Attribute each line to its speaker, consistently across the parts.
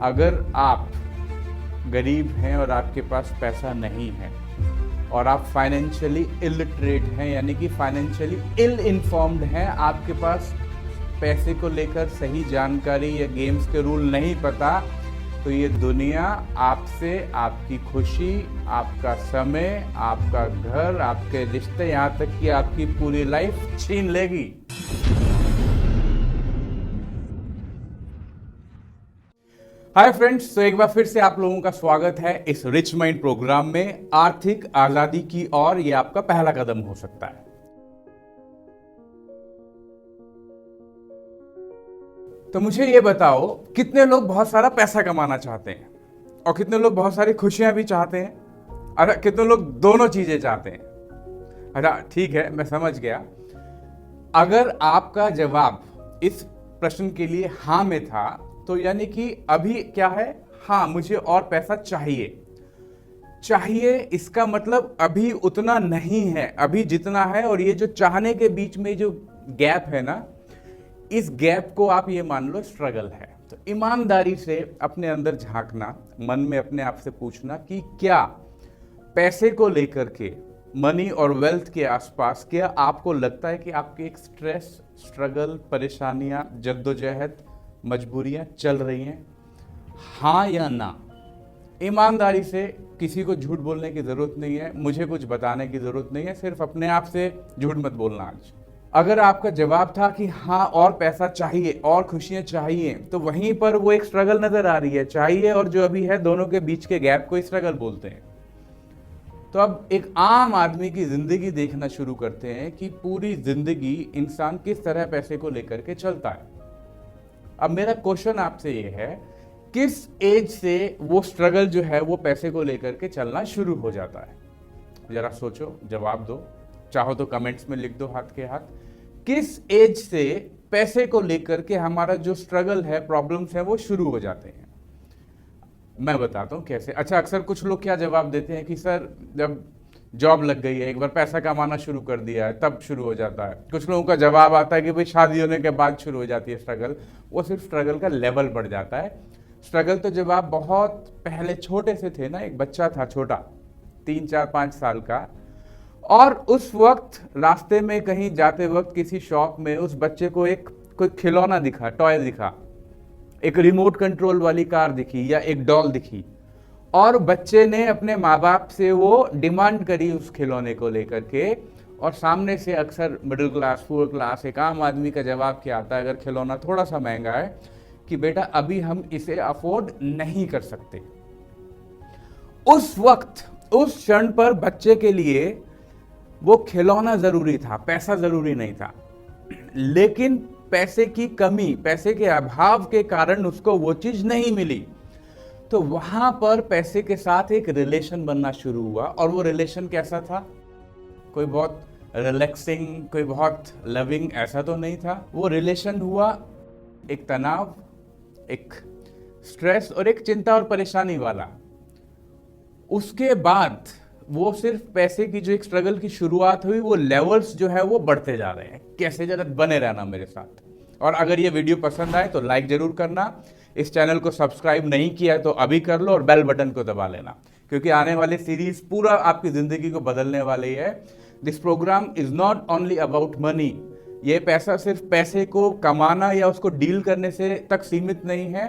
Speaker 1: अगर आप गरीब हैं और आपके पास पैसा नहीं है और आप फाइनेंशियली इलिटरेट हैं, यानी कि फाइनेंशियली इल इन्फॉर्म्ड हैं, आपके पास पैसे को लेकर सही जानकारी या गेम्स के रूल नहीं पता, तो ये दुनिया आपसे आपकी खुशी, आपका समय, आपका घर, आपके रिश्ते, यहाँ तक कि आपकी पूरी लाइफ छीन लेगी। हाय फ्रेंड्स, तो एक बार फिर से आप लोगों का स्वागत है इस रिच माइंड प्रोग्राम में। आर्थिक आजादी की ओर ये आपका पहला कदम हो सकता है। तो मुझे ये बताओ, कितने लोग बहुत सारा पैसा कमाना चाहते हैं और कितने लोग बहुत सारी खुशियां भी चाहते हैं, और कितने लोग दोनों चीजें चाहते हैं। अच्छा ठीक है, मैं समझ गया। अगर आपका जवाब इस प्रश्न के लिए हाँ में था, तो यानी कि अभी क्या है, हाँ मुझे और पैसा चाहिए। इसका मतलब अभी उतना नहीं है, अभी जितना है, और ये जो चाहने के बीच में जो गैप है ना, इस गैप को आप ये मान लो स्ट्रगल है। तो ईमानदारी से अपने अंदर झांकना, मन में अपने आप से पूछना कि क्या पैसे को लेकर के, मनी और वेल्थ के आसपास, क्या आपको लगता है कि आपके एक स्ट्रेस, स्ट्रगल, परेशानियां, जद्दोजहद, मजबूरियां चल रही हैं? हाँ या ना? ईमानदारी से, किसी को झूठ बोलने की जरूरत नहीं है, मुझे कुछ बताने की जरूरत नहीं है, सिर्फ अपने आप से झूठ मत बोलना आज। अगर आपका जवाब था कि हाँ और पैसा चाहिए और खुशियां चाहिए, तो वहीं पर वो एक स्ट्रगल नजर आ रही है। चाहिए और जो अभी है, दोनों के बीच के गैप को स्ट्रगल बोलते हैं। तो अब एक आम आदमी की जिंदगी देखना शुरू करते हैं कि पूरी जिंदगी इंसान किस तरह पैसे को लेकर के चलता है। अब मेरा क्वेश्चन आपसे ये है, किस एज से वो स्ट्रगल जो है वो पैसे को लेकर के चलना शुरू हो जाता है? जरा सोचो, जवाब दो। चाहो तो कमेंट्स में लिख दो हाथ के हाथ। किस एज से पैसे को लेकर के हमारा जो स्ट्रगल है, प्रॉब्लम्स है, वो शुरू हो जाते हैं? मैं बताता हूँ कैसे। अच्छा, अक्सर कुछ लोग क्या जवाब देते हैं कि सर जब जॉब लग गई है, एक बार पैसा कमाना शुरू कर दिया है, तब शुरू हो जाता है। कुछ लोगों का जवाब आता है कि भाई शादी होने के बाद शुरू हो जाती है स्ट्रगल। वो सिर्फ स्ट्रगल का लेवल बढ़ जाता है। स्ट्रगल तो जब आप बहुत पहले छोटे से थे ना, एक बच्चा था छोटा, 3, 4, 5 साल का, और उस वक्त रास्ते में कहीं जाते वक्त किसी शॉप में उस बच्चे को एक कोई खिलौना दिखा, टॉय दिखा, एक रिमोट कंट्रोल वाली कार दिखी या एक डॉल दिखी, और बच्चे ने अपने माँ बाप से वो डिमांड करी उस खिलौने को लेकर के। और सामने से अक्सर मिडिल क्लास, पुअर क्लास, एक आम आदमी का जवाब क्या आता है अगर खिलौना थोड़ा सा महंगा है, कि बेटा अभी हम इसे अफोर्ड नहीं कर सकते। उस वक्त, उस क्षण पर बच्चे के लिए वो खिलौना जरूरी था, पैसा जरूरी नहीं था। लेकिन पैसे की कमी, पैसे के अभाव के कारण उसको वो चीज नहीं मिली। तो वहां पर पैसे के साथ एक रिलेशन बनना शुरू हुआ। और वो रिलेशन कैसा था? कोई बहुत रिलैक्सिंग, कोई बहुत लविंग ऐसा तो नहीं था। वो रिलेशन हुआ एक तनाव, एक स्ट्रेस और एक चिंता और परेशानी वाला। उसके बाद वो सिर्फ पैसे की जो एक स्ट्रगल की शुरुआत हुई, वो लेवल्स जो है वो बढ़ते जा रहे हैं। कैसे? जरा बने रहना मेरे साथ। और अगर ये वीडियो पसंद आए तो लाइक जरूर करना। इस चैनल को सब्सक्राइब नहीं किया है तो अभी कर लो, और बेल बटन को दबा लेना, क्योंकि आने वाली सीरीज पूरा आपकी जिंदगी को बदलने वाली है। This program is not only about money. ये पैसा सिर्फ पैसे को कमाना या उसको डील करने से तक सीमित नहीं है।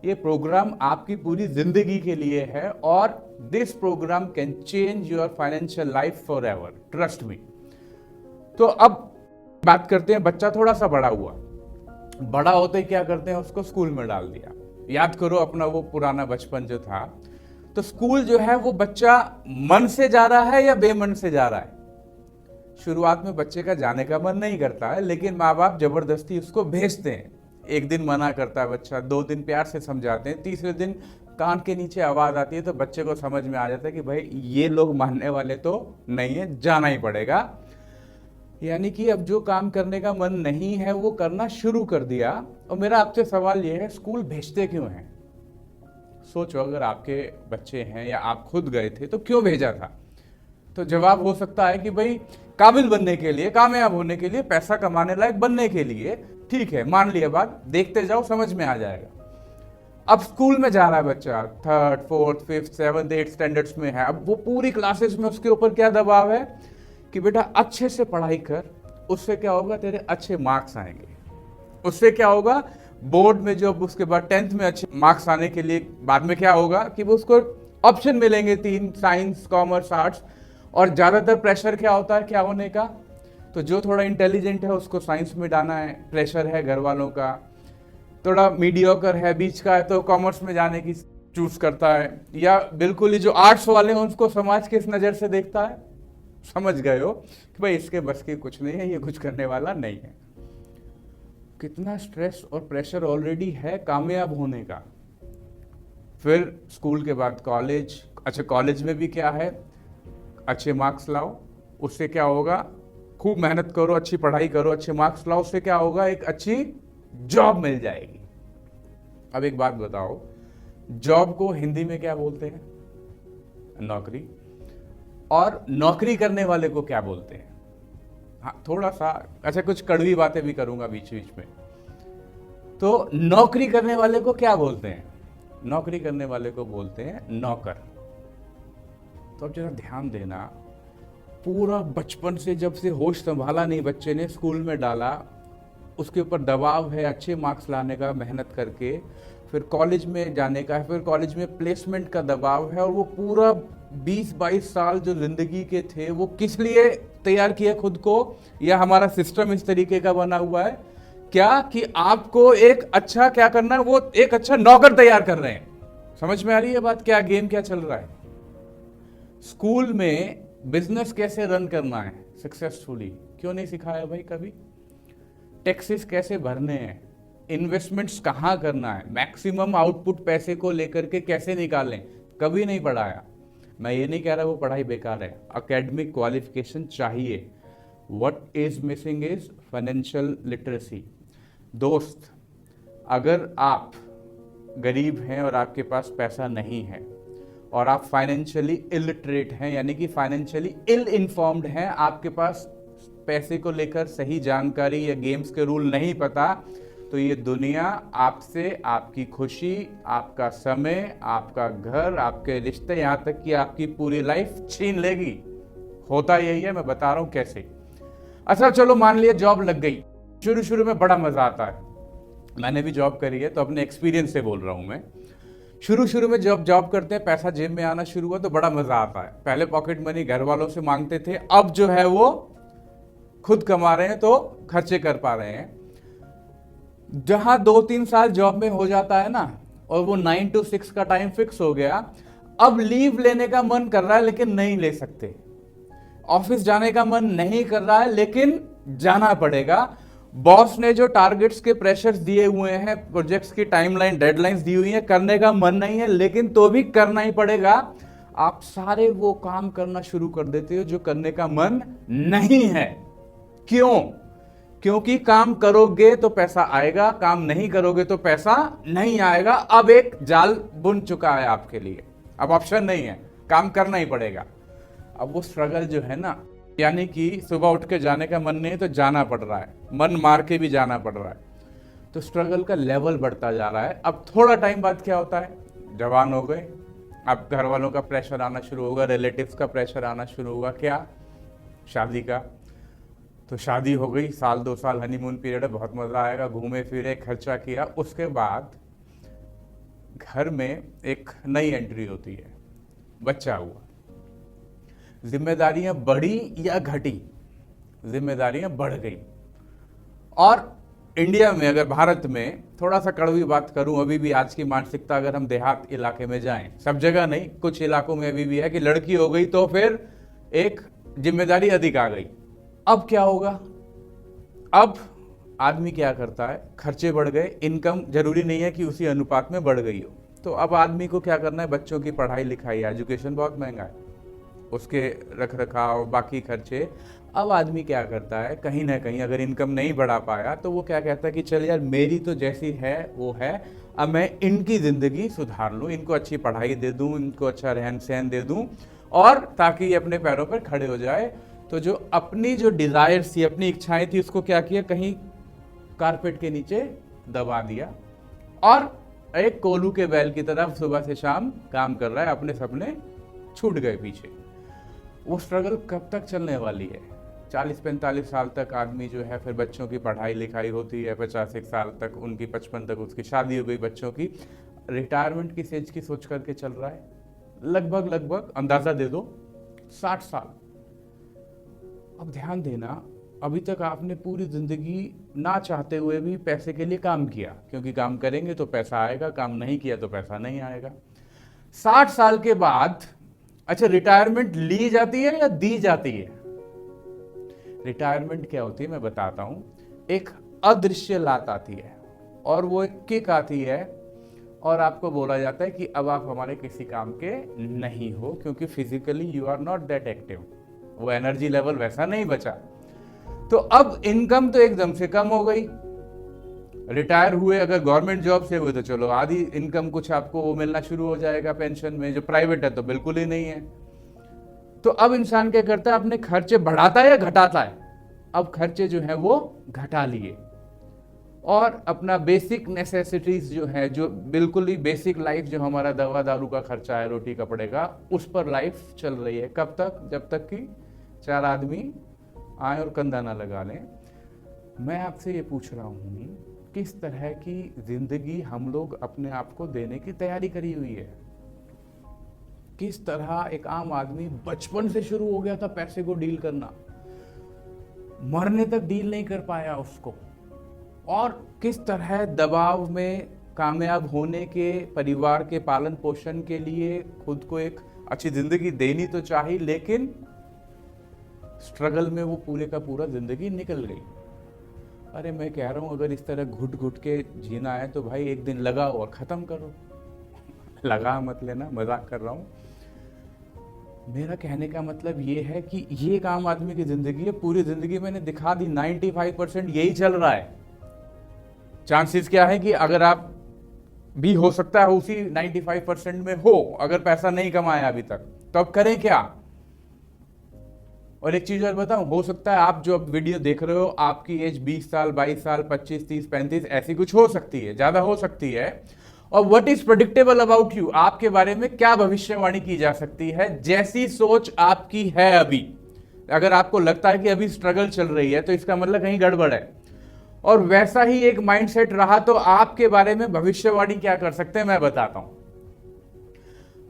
Speaker 1: ये प्रोग्राम आपकी पूरी जिंदगी के लिए है, और this program can change your financial life forever, trust me. तो अब बात करते हैं, बच्चा थोड़ा सा बड़ा हुआ, बड़ा होते ही क्या करते हैं, उसको स्कूल में डाल दिया। याद करो अपना वो पुराना बचपन जो था। तो स्कूल जो है वो बच्चा मन से जा रहा है या बेमन से जा रहा है? शुरुआत में बच्चे का जाने का मन नहीं करता है, लेकिन माँ बाप जबरदस्ती उसको भेजते हैं। एक दिन मना करता है बच्चा, 2 दिन प्यार से समझाते हैं, तीसरे दिन कान के नीचे आवाज आती है, तो बच्चे को समझ में आ जाता है कि भाई ये लोग मानने वाले तो नहीं है, जाना ही पड़ेगा। यानी कि अब जो काम करने का मन नहीं है वो करना शुरू कर दिया। और मेरा आपसे सवाल ये है, स्कूल भेजते क्यों हैं? सोचो, अगर आपके बच्चे हैं या आप खुद गए थे तो क्यों भेजा था? तो जवाब हो सकता है कि भाई काबिल बनने के लिए, कामयाब होने के लिए, पैसा कमाने लायक बनने के लिए। ठीक है, मान लिया बात, देखते जाओ समझ में आ जाएगा। अब स्कूल में जा रहा है बच्चा, 3rd 4th 5th 7th 8th standards में है, अब वो पूरी क्लासेस में उसके ऊपर क्या दबाव है कि बेटा अच्छे से पढ़ाई कर, उससे क्या होगा, तेरे अच्छे मार्क्स आएंगे, उससे क्या होगा, बोर्ड में जो उसके बाद 10th में अच्छे मार्क्स आने के लिए बाद में क्या होगा कि वो उसको ऑप्शन मिलेंगे 3, साइंस कॉमर्स आर्ट्स। और ज्यादातर प्रेशर क्या होता है क्या होने का, तो जो थोड़ा इंटेलिजेंट है उसको साइंस में डालना है, प्रेशर है घर वालों का, थोड़ा मीडियोकर है बीच का है तो कॉमर्स में जाने की चूज करता है, या बिल्कुल ही जो आर्ट्स वाले हैं उसको समाज किस नज़र से देखता है, समझ गए हो कि भाई इसके बस की कुछ नहीं है, ये कुछ करने वाला नहीं है। कितना स्ट्रेस और प्रेशर ऑलरेडी है कामयाब होने का। फिर स्कूल के बाद कॉलेज, अच्छा कॉलेज में भी क्या है, अच्छे मार्क्स लाओ, उससे क्या होगा, खूब मेहनत करो, अच्छी पढ़ाई करो, अच्छे मार्क्स लाओ, उससे क्या होगा, एक अच्छी जॉब मिल जाएगी। अब एक बात बताओ, जॉब को हिंदी में क्या बोलते हैं, नौकरी, और नौकरी करने वाले को क्या बोलते हैं। हाँ थोड़ा सा, अच्छा कुछ कड़वी बातें भी करूंगा बीच बीच में। तो नौकरी करने वाले को क्या बोलते हैं, नौकरी करने वाले को बोलते हैं नौकर। तो अब जरा ध्यान देना, पूरा बचपन से जब से होश संभाला नहीं बच्चे ने, स्कूल में डाला, उसके ऊपर दबाव है अच्छे मार्क्स लाने का मेहनत करके, फिर कॉलेज में जाने का है, फिर कॉलेज में प्लेसमेंट का दबाव है, और वो पूरा 20-22 साल जो जिंदगी के थे वो किस लिए तैयार किया खुद को, या हमारा सिस्टम इस तरीके का बना हुआ है क्या कि आपको एक अच्छा क्या करना है, वो एक अच्छा नौकर तैयार कर रहे हैं। समझ में आ रही है बात, क्या गेम क्या चल रहा है। स्कूल में बिजनेस कैसे रन करना है सक्सेसफुली क्यों नहीं सिखाया भाई कभी, टैक्सेस कैसे भरने हैं, इन्वेस्टमेंट्स कहाँ करना है, मैक्सिमम आउटपुट पैसे को लेकर के कैसे निकालें, कभी नहीं पढ़ाया। मैं ये नहीं कह रहा वो पढ़ाई बेकार है, एकेडमिक क्वालिफिकेशन चाहिए। What is missing is financial literacy. दोस्त, अगर आप गरीब हैं और आपके पास पैसा नहीं है और आप फाइनेंशियली इलिटरेट हैं, यानी कि फाइनेंशियली इल इन्फॉर्म्ड हैं, आपके पास पैसे को लेकर सही जानकारी या गेम्स के रूल नहीं पता, तो ये दुनिया आपसे आपकी खुशी, आपका समय, आपका घर, आपके रिश्ते, यहाँ तक कि आपकी पूरी लाइफ छीन लेगी। होता यही है, मैं बता रहा हूँ कैसे। अच्छा चलो मान लिया जॉब लग गई, शुरू शुरू में बड़ा मजा आता है, मैंने भी जॉब करी है तो अपने एक्सपीरियंस से बोल रहा हूँ मैं। शुरू शुरू में जब जॉब करते हैं पैसा जेब में आना शुरू हुआ तो बड़ा मजा आता है। पहले पॉकेट मनी घर वालों से मांगते थे, अब जो है वो खुद कमा रहे हैं तो खर्चे कर पा रहे हैं। जहां 2-3 साल जॉब में हो जाता है ना, और वो 9 to 6 का टाइम फिक्स हो गया, अब लीव लेने का मन कर रहा है लेकिन नहीं ले सकते, ऑफिस जाने का मन नहीं कर रहा है लेकिन जाना पड़ेगा। बॉस ने जो टारगेट्स के प्रेशर्स दिए हुए हैं, प्रोजेक्ट्स की टाइमलाइन डेडलाइंस दी हुई है, करने का मन नहीं है लेकिन तो भी करना ही पड़ेगा। आप सारे वो काम करना शुरू कर देते हो जो करने का मन नहीं है। क्यों? क्योंकि काम करोगे तो पैसा आएगा, काम नहीं करोगे तो पैसा नहीं आएगा। अब एक जाल बुन चुका है आपके लिए, अब ऑप्शन नहीं है, काम करना ही पड़ेगा। अब वो स्ट्रगल जो है ना, यानी कि सुबह उठ के जाने का मन नहीं है तो जाना पड़ रहा है, मन मार के भी जाना पड़ रहा है, तो स्ट्रगल का लेवल बढ़ता जा रहा है। अब थोड़ा टाइम बाद क्या होता है, जवान हो गए, अब घर वालों का प्रेशर आना शुरू होगा, रिलेटिव्स का प्रेशर आना शुरू होगा, क्या, शादी का। तो शादी हो गई, 1-2 साल हनीमून पीरियड है, बहुत मजा आएगा, घूमे फिरे, खर्चा किया। उसके बाद घर में एक नई एंट्री होती है, बच्चा हुआ, जिम्मेदारियां बढ़ी या घटी, जिम्मेदारियां बढ़ गई। और इंडिया में, अगर भारत में, थोड़ा सा कड़वी बात करूं, अभी भी आज की मानसिकता, अगर हम देहात इलाके में जाएं, सब जगह नहीं, कुछ इलाकों में अभी भी है कि लड़की हो गई तो फिर एक जिम्मेदारी अधिक आ गई। अब क्या होगा, अब आदमी क्या करता है, खर्चे बढ़ गए, इनकम जरूरी नहीं है कि उसी अनुपात में बढ़ गई हो, तो अब आदमी को क्या करना है, बच्चों की पढ़ाई लिखाई, एजुकेशन बहुत महंगा है, उसके रख रखाव, बाकी खर्चे। अब आदमी क्या करता है, कहीं ना कहीं अगर इनकम नहीं बढ़ा पाया तो वो क्या कहता है कि चल यार, मेरी तो जैसी है वो है, अब मैं इनकी ज़िंदगी सुधार लूँ, इनको अच्छी पढ़ाई दे दूँ, इनको अच्छा रहन सहन दे दूँ, और ताकि ये अपने पैरों पर खड़े हो जाए। तो जो अपनी जो डिज़ायर्स थी, अपनी इच्छाएं थी, उसको क्या किया, कहीं कारपेट के नीचे दबा दिया, और एक कोलू के बैल की तरफ सुबह से शाम काम कर रहा है, अपने सपने छूट गए पीछे। वो स्ट्रगल कब तक चलने वाली है? 40-45 साल तक आदमी जो है, फिर बच्चों की पढ़ाई लिखाई होती है, 50 साल तक उनकी, 55 तक उसकी शादी हो गई बच्चों की, रिटायरमेंट की एज की सोच करके चल रहा है। लगभग अंदाजा दे दो 60 साल। अब ध्यान देना, अभी तक आपने पूरी जिंदगी ना चाहते हुए भी पैसे के लिए काम किया, क्योंकि काम करेंगे तो पैसा आएगा, काम नहीं किया तो पैसा नहीं आएगा। 60 साल के बाद अच्छा रिटायरमेंट ली जाती है या दी जाती है? रिटायरमेंट क्या होती है मैं बताता हूं। एक अदृश्य लात आती है और वो एक किक आती है और आपको बोला जाता है कि अब आप हमारे किसी काम के नहीं हो, क्योंकि physically you are not that active, वो एनर्जी लेवल वैसा नहीं बचा। तो अब इनकम तो एकदम से कम हो गई। रिटायर हुए अगर गवर्नमेंट जॉब से हुए तो चलो आधी इनकम कुछ आपको वो मिलना शुरू हो जाएगा पेंशन में, जो प्राइवेट है तो बिल्कुल ही नहीं है। तो अब इंसान क्या करता है, अपने खर्चे बढ़ाता है या घटाता है? अब खर्चे जो है वो घटा लिए और अपना बेसिक नेसेसिटीज जो है, जो बिल्कुल ही बेसिक लाइफ, जो हमारा दवा दारू का खर्चा है, रोटी कपड़े का, उस पर लाइफ चल रही है। कब तक? जब तक कि 4 आदमी आए और कंधा ना लगा लें। मैं आपसे ये पूछ रहा हूं, किस तरह की जिंदगी हम लोग अपने आप को देने की तैयारी करी हुई है? किस तरह एक आम आदमी बचपन से शुरू हो गया था पैसे को डील करना, मरने तक डील नहीं कर पाया उसको, और किस तरह दबाव में कामयाब होने के, परिवार के पालन पोषण के लिए खुद को एक अच्छी जिंदगी देनी तो चाहिए, लेकिन स्ट्रगल में वो पूरे का पूरा जिंदगी निकल गई। अरे मैं कह रहा हूं, अगर इस तरह घुट घुट के जीना है तो भाई एक दिन लगाओ और खत्म करो। लगा मत लेना, मजाक कर रहा हूं। मेरा कहने का मतलब ये है कि ये एक आम आदमी की जिंदगी है, पूरी जिंदगी मैंने दिखा दी, 95% यही चल रहा है। चांसेस क्या है कि अगर आप भी हो सकता है उसी 95% में हो, अगर पैसा नहीं कमाया अभी तक, तो अब करें क्या? और एक चीज और बताऊं, हो सकता है आप जो अब वीडियो देख रहे हो, आपकी एज 20 साल, 22 साल, 25, 30, 35 ऐसी कुछ हो सकती है, ज्यादा हो सकती है। और what is predictable about you, आपके बारे में क्या भविष्यवाणी की जा सकती है? जैसी सोच आपकी है अभी, अगर आपको लगता है कि अभी स्ट्रगल चल रही है तो इसका मतलब कहीं गड़बड़ है, और वैसा ही एक माइंडसेट रहा तो आपके बारे में भविष्यवाणी क्या कर सकते हैं मैं बताता हूं।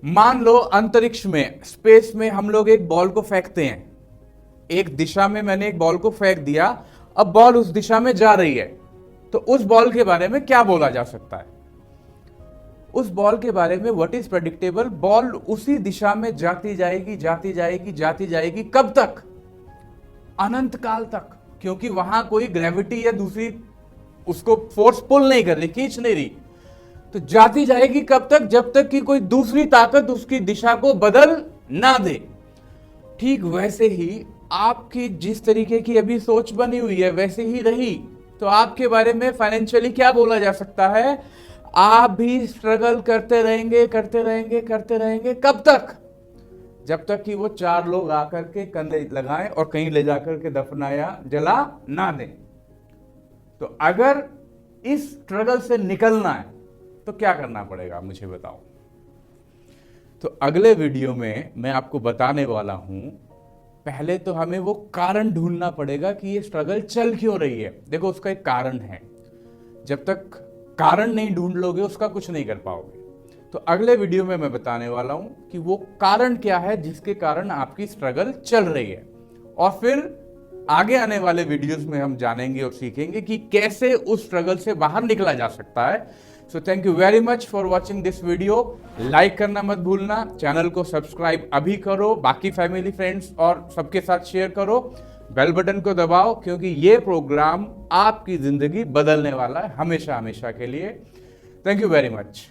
Speaker 1: मान लो अंतरिक्ष में, स्पेस में हम लोग एक बॉल को फेंकते हैं, एक दिशा में मैंने एक बॉल को फेंक दिया, अब बॉल उस दिशा में जा रही है, तो उस बॉल के बारे में क्या बोला जा सकता है? उस बॉल के बारे में व्हाट इज प्रेडिक्टेबल, बॉल उसी दिशा में जाती जाएगी, जाती जाएगी, जाती जाएगी। कब तक? अनंत काल तक, क्योंकि वहां कोई ग्रेविटी या दूसरी उसको फोर्स पुल नहीं कर रही, खींच नहीं रही। तो जाती जाएगी कब तक? जब तक कि कोई दूसरी ताकत उसकी दिशा को बदल ना दे। ठीक वैसे ही आपकी जिस तरीके की अभी सोच बनी हुई है वैसे ही रही तो आपके बारे में फाइनेंशियली क्या बोला जा सकता है? आप भी स्ट्रगल करते रहेंगे, करते रहेंगे, करते रहेंगे। कब तक? जब तक कि वो 4 लोग आकर के कंधे लगाएं और कहीं ले जाकर के दफनाया जला ना दें। तो अगर इस स्ट्रगल से निकलना है तो क्या करना पड़ेगा, मुझे बताओ। तो अगले वीडियो में मैं आपको बताने वाला हूं, पहले तो हमें वो कारण ढूंढना पड़ेगा कि ये स्ट्रगल चल क्यों रही है। देखो उसका एक कारण है, जब तक कारण नहीं ढूंढ लोगे उसका कुछ नहीं कर पाओगे। तो अगले वीडियो में मैं बताने वाला हूं कि वो कारण क्या है जिसके कारण आपकी स्ट्रगल चल रही है, और फिर आगे आने वाले वीडियोस में हम जानेंगे और सीखेंगे कि कैसे उस स्ट्रगल से बाहर निकला जा सकता है। So thank you very much for watching this video. Like करना मत भूलना, चैनल को सब्सक्राइब अभी करो, बाकी फैमिली फ्रेंड्स और सबके साथ शेयर करो, बेल बटन को दबाओ, क्योंकि ये प्रोग्राम आपकी जिंदगी बदलने वाला है हमेशा हमेशा के लिए। Thank you very much.